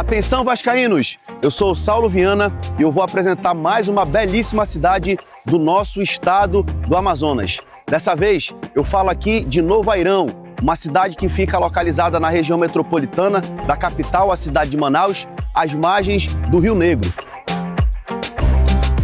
Atenção, vascaínos! Eu sou o Saulo Viana e eu vou apresentar mais uma belíssima cidade do nosso estado do Amazonas. Dessa vez, eu falo aqui de Novo Airão, uma cidade que fica localizada na região metropolitana da capital, a cidade de Manaus, às margens do Rio Negro.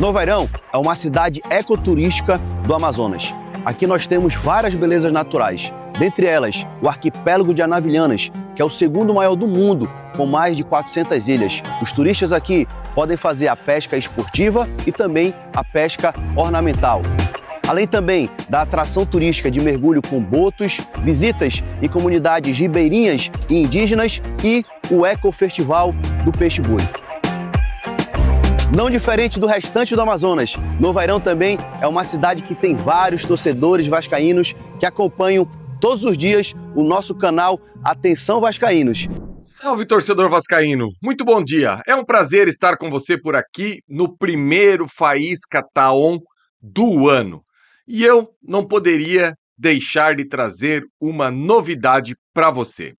Novo Airão é uma cidade ecoturística do Amazonas. Aqui nós temos várias belezas naturais, dentre elas o arquipélago de Anavilhanas, que é o segundo maior do mundo, com mais de 400 ilhas. Os turistas aqui podem fazer a pesca esportiva e também a pesca ornamental. Além também da atração turística de mergulho com botos, visitas em comunidades ribeirinhas e indígenas e o Ecofestival do Peixe-Boi. Não diferente do restante do Amazonas, Novo Airão também é uma cidade que tem vários torcedores vascaínos que acompanham todos os dias o nosso canal Atenção Vascaínos. Salve, torcedor vascaíno! Muito bom dia! É um prazer estar com você por aqui no primeiro Faísca Taon do ano. E eu não poderia deixar de trazer uma novidade para você.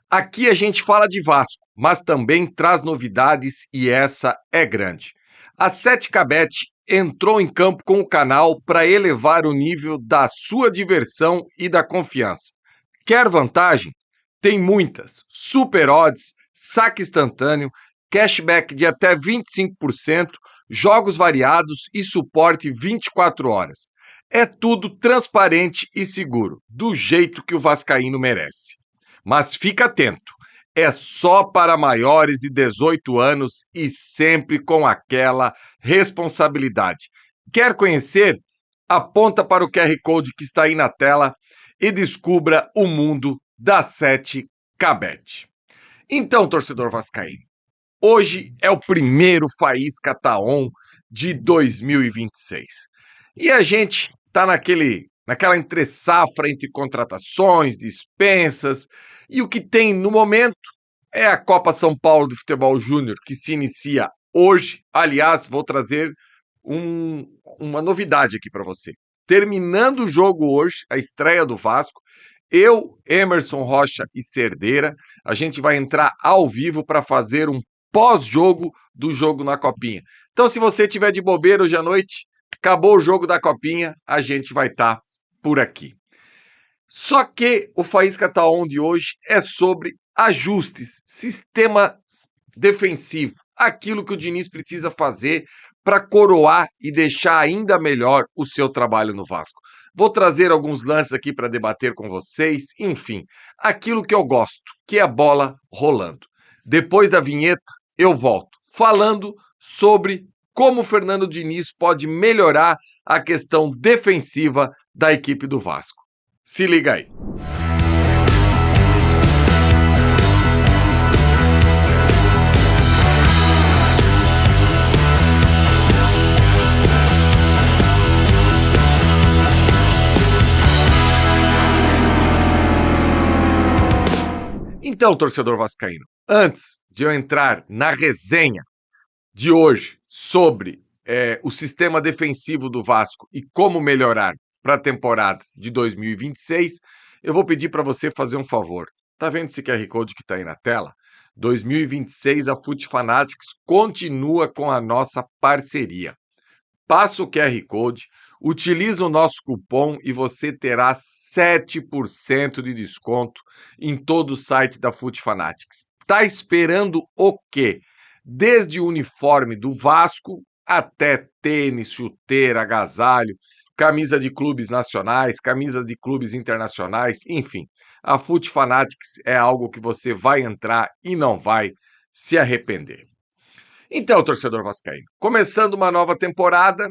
Aqui a gente fala de Vasco, mas também traz novidades e essa é grande. A 7Cabet entrou em campo com o canal para elevar o nível da sua diversão e da confiança. Quer vantagem? Tem muitas. Super odds, saque instantâneo, cashback de até 25%, jogos variados e suporte 24 horas. É tudo transparente e seguro, do jeito que o vascaíno merece. Mas fica atento, é só para maiores de 18 anos e sempre com aquela responsabilidade. Quer conhecer? Aponta para o QR Code que está aí na tela e descubra o mundo da 7Cabet. Então, torcedor vascaíno, hoje é o primeiro Faísca Taon de 2026. E a gente está naquela entre-safra entre contratações, dispensas, e o que tem no momento é a Copa São Paulo de Futebol Júnior, que se inicia hoje. Aliás, vou trazer uma novidade aqui para você. Terminando o jogo hoje, a estreia do Vasco, eu, Emerson Rocha e Cerdeira, a gente vai entrar ao vivo para fazer um pós-jogo do jogo na Copinha. Então, se você tiver de bobeira hoje à noite, acabou o jogo da Copinha, a gente vai estar por aqui. Só que o Faísca Taon de hoje é sobre ajustes, sistema defensivo, aquilo que o Diniz precisa fazer para coroar e deixar ainda melhor o seu trabalho no Vasco. Vou trazer alguns lances aqui para debater com vocês, enfim, aquilo que eu gosto, que é a bola rolando. Depois da vinheta, eu volto falando sobre como o Fernando Diniz pode melhorar a questão defensiva da equipe do Vasco. Se liga aí. Então, torcedor vascaíno, antes de eu entrar na resenha de hoje sobre o sistema defensivo do Vasco e como melhorar para a temporada de 2026, eu vou pedir para você fazer um favor. Tá vendo esse QR Code que está aí na tela? 2026 a FUT Fanatics continua com a nossa parceria. Passa o QR Code, utiliza o nosso cupom e você terá 7% de desconto em todo o site da FUT Fanatics. Tá esperando o quê? Desde o uniforme do Vasco até tênis, chuteira, agasalho, camisa de clubes nacionais, camisas de clubes internacionais, enfim. A FUT Fanatics é algo que você vai entrar e não vai se arrepender. Então, torcedor vascaíno, começando uma nova temporada,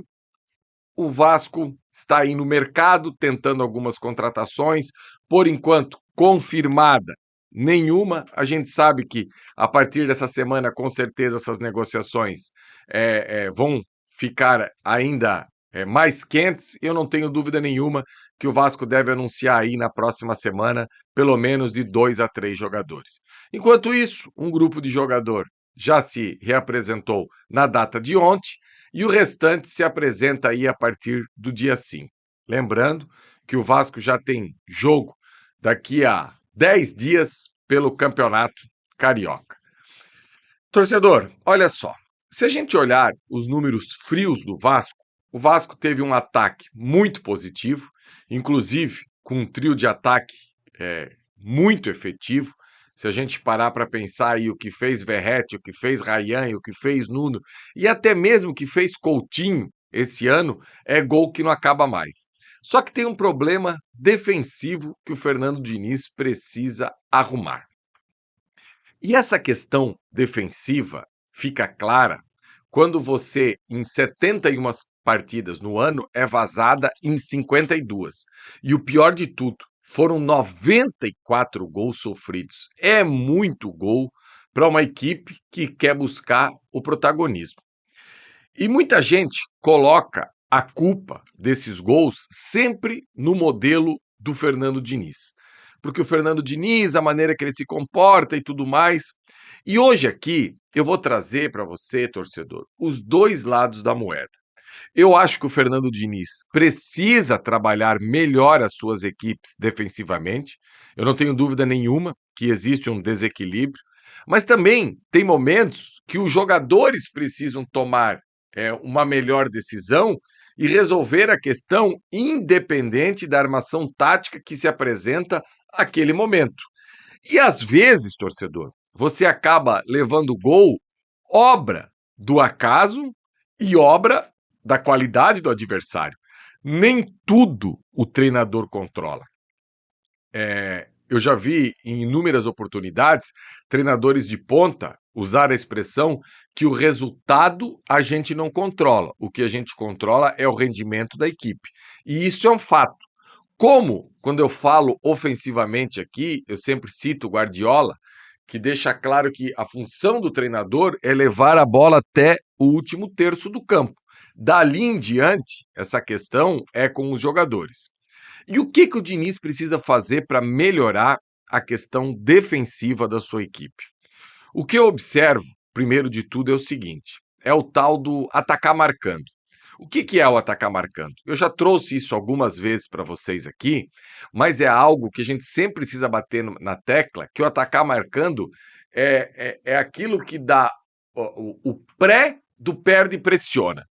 o Vasco está aí no mercado tentando algumas contratações, por enquanto confirmada nenhuma. A gente sabe que a partir dessa semana, com certeza, essas negociações vão ficar ainda mais quentes. Eu não tenho dúvida nenhuma que o Vasco deve anunciar aí na próxima semana pelo menos de 2 a 3 jogadores. Enquanto isso, um grupo de jogador já se reapresentou na data de ontem e o restante se apresenta aí a partir do dia 5. Lembrando que o Vasco já tem jogo daqui a 10 dias pelo Campeonato Carioca. Torcedor, olha só. Se a gente olhar os números frios do Vasco, o Vasco teve um ataque muito positivo, inclusive com um trio de ataque muito efetivo. Se a gente parar para pensar aí o que fez Verratti, o que fez Ryan, o que fez Nuno e até mesmo o que fez Coutinho esse ano, é gol que não acaba mais. Só que tem um problema defensivo que o Fernando Diniz precisa arrumar. E essa questão defensiva fica clara quando você, em 71 partidas no ano, é vazada em 52. E o pior de tudo, foram 94 gols sofridos. É muito gol para uma equipe que quer buscar o protagonismo. E muita gente coloca a culpa desses gols sempre no modelo do Fernando Diniz. Porque o Fernando Diniz, a maneira que ele se comporta e tudo mais. E hoje aqui eu vou trazer para você, torcedor, os dois lados da moeda. Eu acho que o Fernando Diniz precisa trabalhar melhor as suas equipes defensivamente. Eu não tenho dúvida nenhuma que existe um desequilíbrio, mas também tem momentos que os jogadores precisam tomar uma melhor decisão e resolver a questão independente da armação tática que se apresenta àquele momento. E às vezes, torcedor, você acaba levando gol obra do acaso e obra da qualidade do adversário. Nem tudo o treinador controla. Eu já vi em inúmeras oportunidades treinadores de ponta usar a expressão que o resultado a gente não controla. O que a gente controla é o rendimento da equipe. E isso é um fato. Como, quando eu falo ofensivamente aqui, eu sempre cito o Guardiola, que deixa claro que a função do treinador é levar a bola até o último terço do campo. Dali em diante, essa questão é com os jogadores. E o que o Diniz precisa fazer para melhorar a questão defensiva da sua equipe? O que eu observo, primeiro de tudo, é o seguinte: é o tal do atacar marcando. O que é o atacar marcando? Eu já trouxe isso algumas vezes para vocês aqui, mas é algo que a gente sempre precisa bater na tecla, que o atacar marcando é aquilo que dá o pré do perde e pressiona.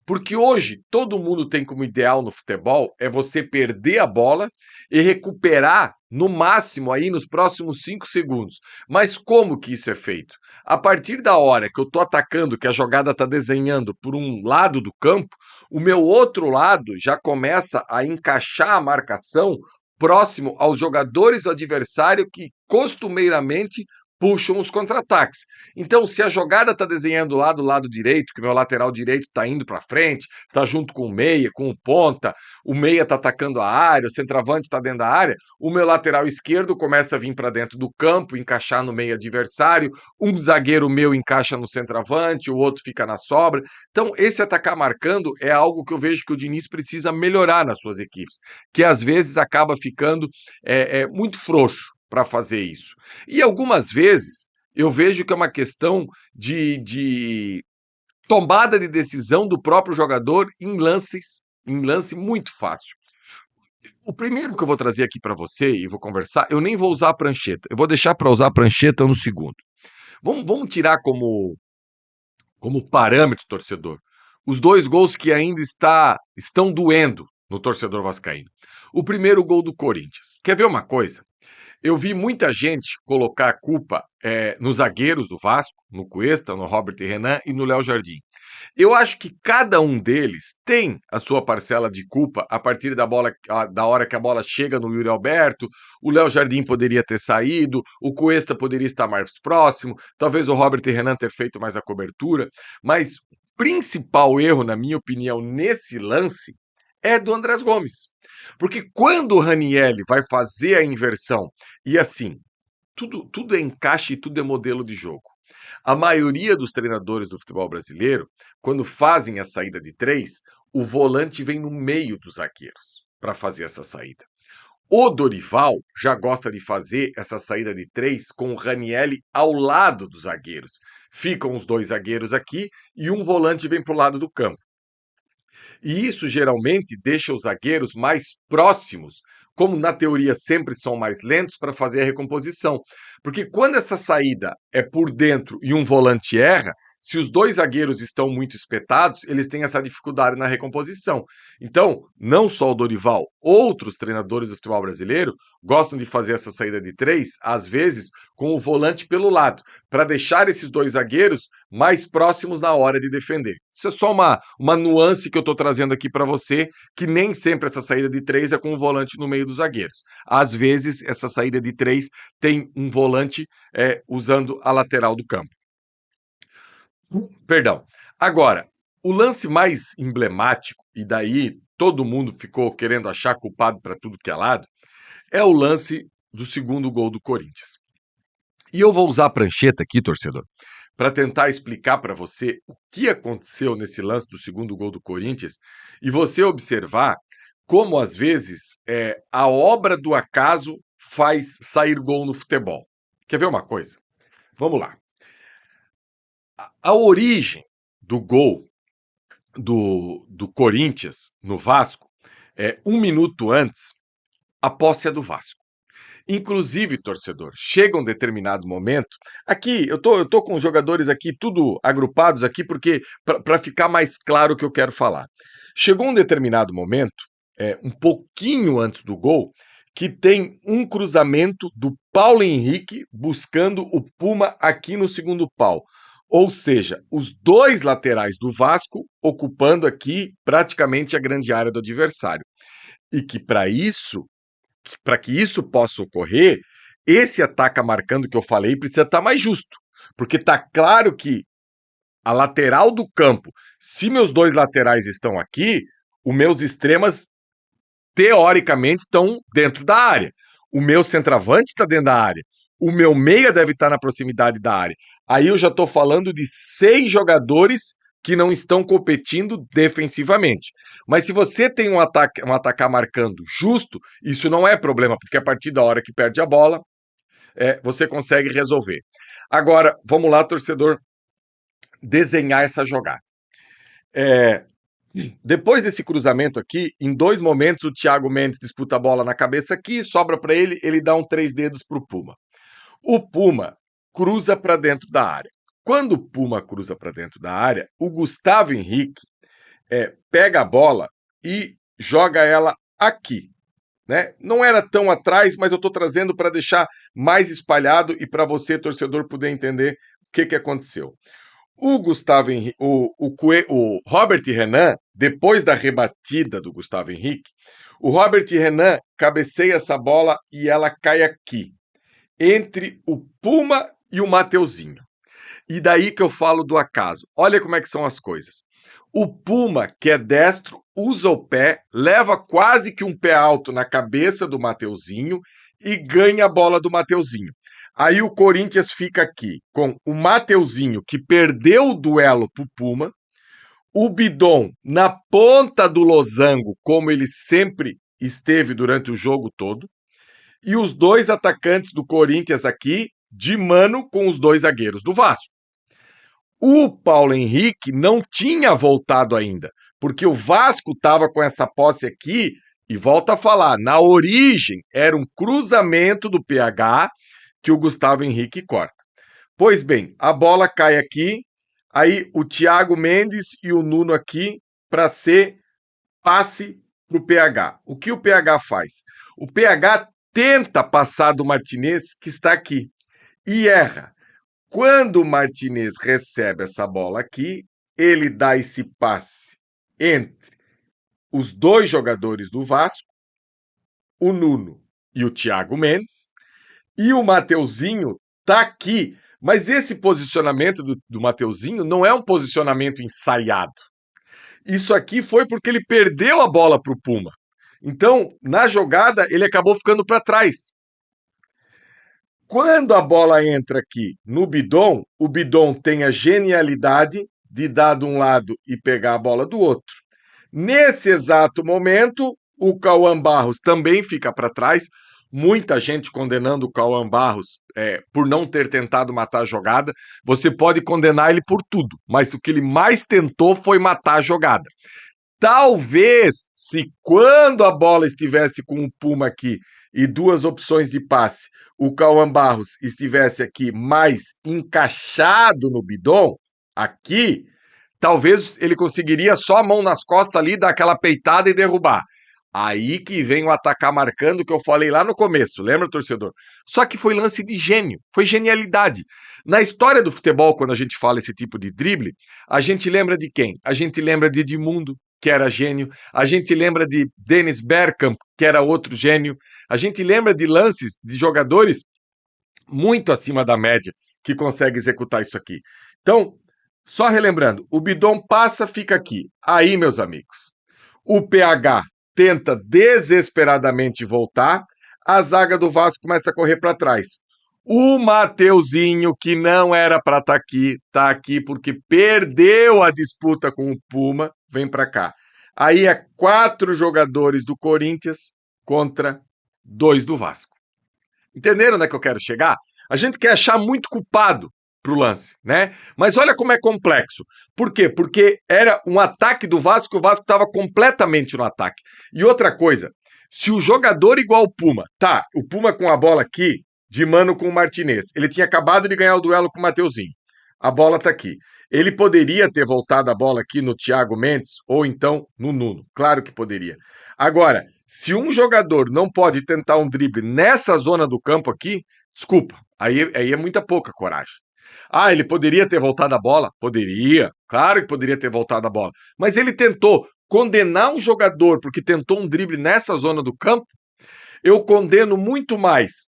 Porque hoje todo mundo tem como ideal no futebol é você perder a bola e recuperar no máximo aí nos próximos 5 segundos. Mas como que isso é feito? A partir da hora que eu estou atacando, que a jogada está desenhando por um lado do campo, o meu outro lado já começa a encaixar a marcação próximo aos jogadores do adversário que costumeiramente puxam os contra-ataques. Então, se a jogada está desenhando lá do lado direito, que o meu lateral direito está indo para frente, está junto com o meia, com o ponta, o meia está atacando a área, o centroavante está dentro da área, o meu lateral esquerdo começa a vir para dentro do campo, encaixar no meio adversário, um zagueiro meu encaixa no centroavante, o outro fica na sobra. Então, esse atacar marcando é algo que eu vejo que o Diniz precisa melhorar nas suas equipes, que às vezes acaba ficando muito frouxo para fazer isso. E algumas vezes eu vejo que é uma questão de tomada de decisão do próprio jogador em lance muito fácil. O primeiro que eu vou trazer aqui para você e vou conversar, eu nem vou usar a prancheta, eu vou deixar para usar a prancheta no segundo. Vamos tirar como parâmetro, torcedor, os dois gols que ainda estão doendo no torcedor vascaíno. O primeiro gol do Corinthians. Quer ver uma coisa? Eu vi muita gente colocar a culpa nos zagueiros do Vasco, no Cuesta, no Robert Renan e no Léo Jardim. Eu acho que cada um deles tem a sua parcela de culpa a partir da hora que a bola chega no Yuri Alberto. O Léo Jardim poderia ter saído, o Cuesta poderia estar mais próximo, talvez o Robert Renan ter feito mais a cobertura, mas o principal erro, na minha opinião, nesse lance é do Andrés Gomes. Porque quando o Ranielli vai fazer a inversão, e assim, tudo é encaixe e tudo é modelo de jogo. A maioria dos treinadores do futebol brasileiro, quando fazem a saída de 3, o volante vem no meio dos zagueiros para fazer essa saída. O Dorival já gosta de fazer essa saída de 3 com o Ranielli ao lado dos zagueiros. Ficam os dois zagueiros aqui e um volante vem para o lado do campo. E isso geralmente deixa os zagueiros mais próximos como na teoria sempre são mais lentos, para fazer a recomposição. Porque quando essa saída é por dentro e um volante erra, se os dois zagueiros estão muito espetados, eles têm essa dificuldade na recomposição. Então, não só o Dorival, outros treinadores do futebol brasileiro gostam de fazer essa saída de três, às vezes com o volante pelo lado, para deixar esses dois zagueiros mais próximos na hora de defender. Isso é só uma nuance que eu estou trazendo aqui para você, que nem sempre essa saída de três é com o volante no meio dos zagueiros. Às vezes, essa saída de três tem um volante usando a lateral do campo. Perdão. Agora, o lance mais emblemático, e daí todo mundo ficou querendo achar culpado para tudo que é lado, é o lance do segundo gol do Corinthians. E eu vou usar a prancheta aqui, torcedor, para tentar explicar para você o que aconteceu nesse lance do segundo gol do Corinthians e você observar como, às vezes, a obra do acaso faz sair gol no futebol. Quer ver uma coisa? Vamos lá. A origem do gol do Corinthians no Vasco, 1 minuto antes, a posse é do Vasco. Inclusive, torcedor, chega um determinado momento. Aqui, eu tô com os jogadores aqui, tudo agrupados aqui, porque para ficar mais claro o que eu quero falar. Chegou um determinado momento, um pouquinho antes do gol, que tem um cruzamento do Paulo Henrique buscando o Puma aqui no segundo pau. Ou seja, os dois laterais do Vasco ocupando aqui praticamente a grande área do adversário. E que para que isso possa ocorrer, esse ataque marcando que eu falei precisa estar mais justo. Porque está claro que a lateral do campo, se meus dois laterais estão aqui, os meus extremas, teoricamente, estão dentro da área. O meu centroavante está dentro da área. O meu meia deve estar na proximidade da área. Aí eu já estou falando de 6 jogadores que não estão competindo defensivamente. Mas se você tem um atacar marcando justo, isso não é problema, porque a partir da hora que perde a bola, você consegue resolver. Agora, vamos lá, torcedor, desenhar essa jogada. Depois desse cruzamento aqui, em 2 momentos o Thiago Mendes disputa a bola na cabeça aqui, sobra para ele, ele dá 3 dedos para o Puma. O Puma cruza para dentro da área. Quando o Puma cruza para dentro da área, o Gustavo Henrique pega a bola e joga ela aqui. Né? Não era tão atrás, mas eu estou trazendo para deixar mais espalhado e para você, torcedor, poder entender o que aconteceu. O Gustavo Henrique, o Robert Renan, depois da rebatida do Gustavo Henrique, o Robert Renan cabeceia essa bola e ela cai aqui, entre o Puma e o Mateuzinho. E daí que eu falo do acaso. Olha como é que são as coisas. O Puma, que é destro, usa o pé, leva quase que um pé alto na cabeça do Mateuzinho e ganha a bola do Mateuzinho. Aí o Corinthians fica aqui com o Mateuzinho, que perdeu o duelo pro Puma, o Bidon na ponta do losango, como ele sempre esteve durante o jogo todo, e os 2 atacantes do Corinthians aqui, de mano com os 2 zagueiros do Vasco. O Paulo Henrique não tinha voltado ainda, porque o Vasco estava com essa posse aqui, e volta a falar, na origem era um cruzamento do PH que o Gustavo Henrique corta. Pois bem, a bola cai aqui, aí o Thiago Mendes e o Nuno aqui para ser passe para o PH. O que o PH faz? O PH tenta passar do Martinez, que está aqui, e erra. Quando o Martinez recebe essa bola aqui, ele dá esse passe entre os 2 jogadores do Vasco, o Nuno e o Thiago Mendes, e o Mateuzinho tá aqui. Mas esse posicionamento do Mateuzinho não é um posicionamento ensaiado. Isso aqui foi porque ele perdeu a bola para o Puma. Então, na jogada, ele acabou ficando para trás. Quando a bola entra aqui no Bidon, o Bidon tem a genialidade de dar de um lado e pegar a bola do outro. Nesse exato momento, o Cauã Barros também fica para trás. Muita gente condenando o Cauã Barros por não ter tentado matar a jogada. Você pode condenar ele por tudo, mas o que ele mais tentou foi matar a jogada. Talvez, se quando a bola estivesse com o Puma aqui e duas opções de passe, o Cauã Barros estivesse aqui mais encaixado no bidon, aqui, talvez ele conseguiria só a mão nas costas ali, dar aquela peitada e derrubar. Aí que vem o atacar marcando que eu falei lá no começo, lembra, torcedor? Só que foi lance de gênio, foi genialidade. Na história do futebol, quando a gente fala esse tipo de drible, a gente lembra de quem? A gente lembra de Edmundo, que era gênio, a gente lembra de Dennis Bergkamp, que era outro gênio, a gente lembra de lances de jogadores muito acima da média que conseguem executar isso aqui. Então, só relembrando, o bidon passa, fica aqui. Aí, meus amigos, o PH tenta desesperadamente voltar, a zaga do Vasco começa a correr para trás. O Mateuzinho, que não era para estar aqui, está aqui porque perdeu a disputa com o Puma, vem para cá. Aí é 4 jogadores do Corinthians contra 2 do Vasco. Entenderam onde é que eu quero chegar? A gente quer achar muito culpado pro lance, né? Mas olha como é complexo. Por quê? Porque era um ataque do Vasco, o Vasco estava completamente no ataque. E outra coisa, se o jogador igual o Puma, tá, o Puma com a bola aqui, de mano com o Martinez, ele tinha acabado de ganhar o duelo com o Mateuzinho. A bola tá aqui. Ele poderia ter voltado a bola aqui no Thiago Mendes ou então no Nuno. Claro que poderia. Agora, se um jogador não pode tentar um drible nessa zona do campo aqui, desculpa, aí é muita pouca coragem. Ah, ele poderia ter voltado a bola? Poderia, claro que poderia ter voltado a bola. Mas ele tentou condenar um jogador porque tentou um drible nessa zona do campo. Eu condeno muito mais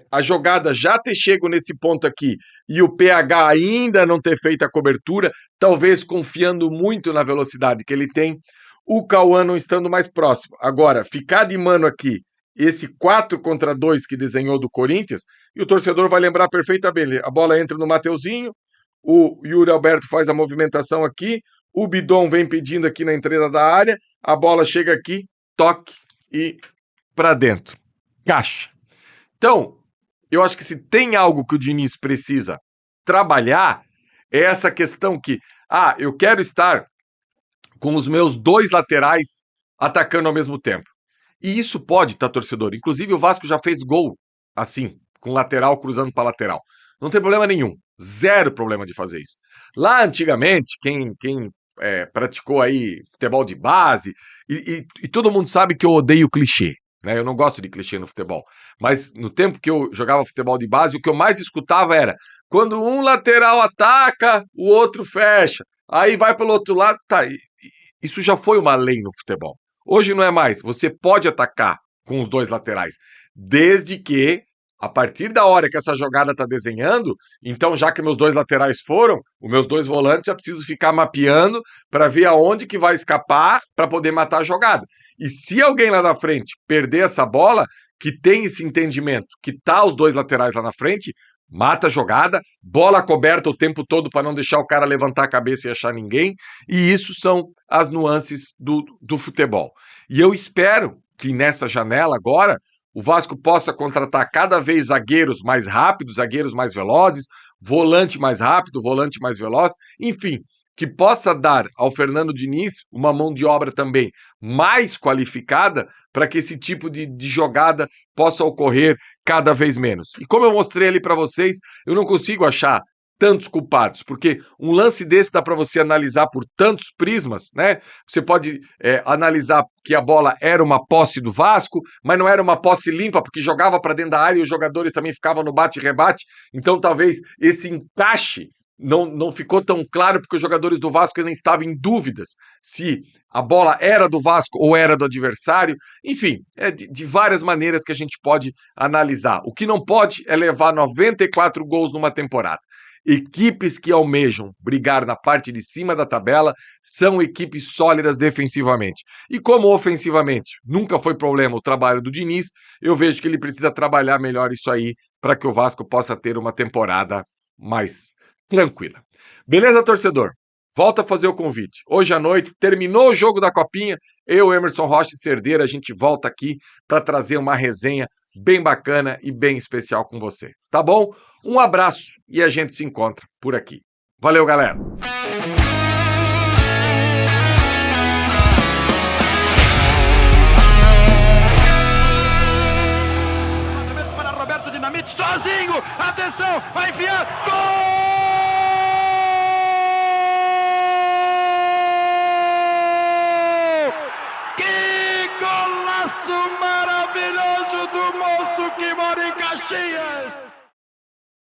a jogada já ter chego nesse ponto aqui e o PH ainda não ter feito a cobertura, talvez confiando muito na velocidade que ele tem, o Cauã não estando mais próximo. Agora, ficar de mano aqui, esse 4 contra 2 que desenhou do Corinthians, e o torcedor vai lembrar perfeitamente, a bola entra no Mateuzinho, o Yuri Alberto faz a movimentação aqui, o Bidon vem pedindo aqui na entrada da área, a bola chega aqui, toque e para dentro. Caixa. Então, eu acho que se tem algo que o Diniz precisa trabalhar, é essa questão que, eu quero estar com os meus 2 laterais atacando ao mesmo tempo. E isso pode, tá, torcedor? Inclusive o Vasco já fez gol assim, com lateral cruzando para lateral. Não tem problema nenhum. Zero problema de fazer isso. Lá antigamente, quem praticou aí futebol de base, e todo mundo sabe que eu odeio clichê. Né? Eu não gosto de clichê no futebol. Mas no tempo que eu jogava futebol de base, o que eu mais escutava era quando um lateral ataca, o outro fecha. Aí vai pelo outro lado. Tá, isso já foi uma lei no futebol. Hoje não é mais. Você pode atacar com os 2 laterais, desde que, a partir da hora que essa jogada está desenhando, então já que meus 2 laterais foram, os meus 2 volantes já preciso ficar mapeando para ver aonde que vai escapar para poder matar a jogada. E se alguém lá na frente perder essa bola, que tem esse entendimento, que tá os 2 laterais lá na frente, mata a jogada, bola coberta o tempo todo para não deixar o cara levantar a cabeça e achar ninguém, e isso são as nuances do futebol. E eu espero que nessa janela agora, o Vasco possa contratar cada vez zagueiros mais rápidos, zagueiros mais velozes, volante mais rápido, volante mais veloz, enfim, que possa dar ao Fernando Diniz uma mão de obra também mais qualificada para que esse tipo de jogada possa ocorrer cada vez menos. E como eu mostrei ali para vocês, eu não consigo achar tantos culpados, porque um lance desse dá para você analisar por tantos prismas, né? Você pode analisar que a bola era uma posse do Vasco, mas não era uma posse limpa, porque jogava para dentro da área e os jogadores também ficavam no bate e rebate, então talvez esse encaixe não ficou tão claro, porque os jogadores do Vasco ainda estavam em dúvidas se a bola era do Vasco ou era do adversário. Enfim, é de várias maneiras que a gente pode analisar. O que não pode é levar 94 gols numa temporada. Equipes que almejam brigar na parte de cima da tabela são equipes sólidas defensivamente. E como ofensivamente nunca foi problema o trabalho do Diniz, eu vejo que ele precisa trabalhar melhor isso aí para que o Vasco possa ter uma temporada mais tranquila. Beleza, torcedor? Volta a fazer o convite. Hoje à noite, terminou o jogo da Copinha, eu, Emerson Rocha e Cerdeira, a gente volta aqui para trazer uma resenha bem bacana e bem especial com você. Tá bom? Um abraço e a gente se encontra por aqui. Valeu, galera! Modric sozinho, atenção, vai enfiar, gol! Que golaço maravilhoso do moço que mora em Caxias!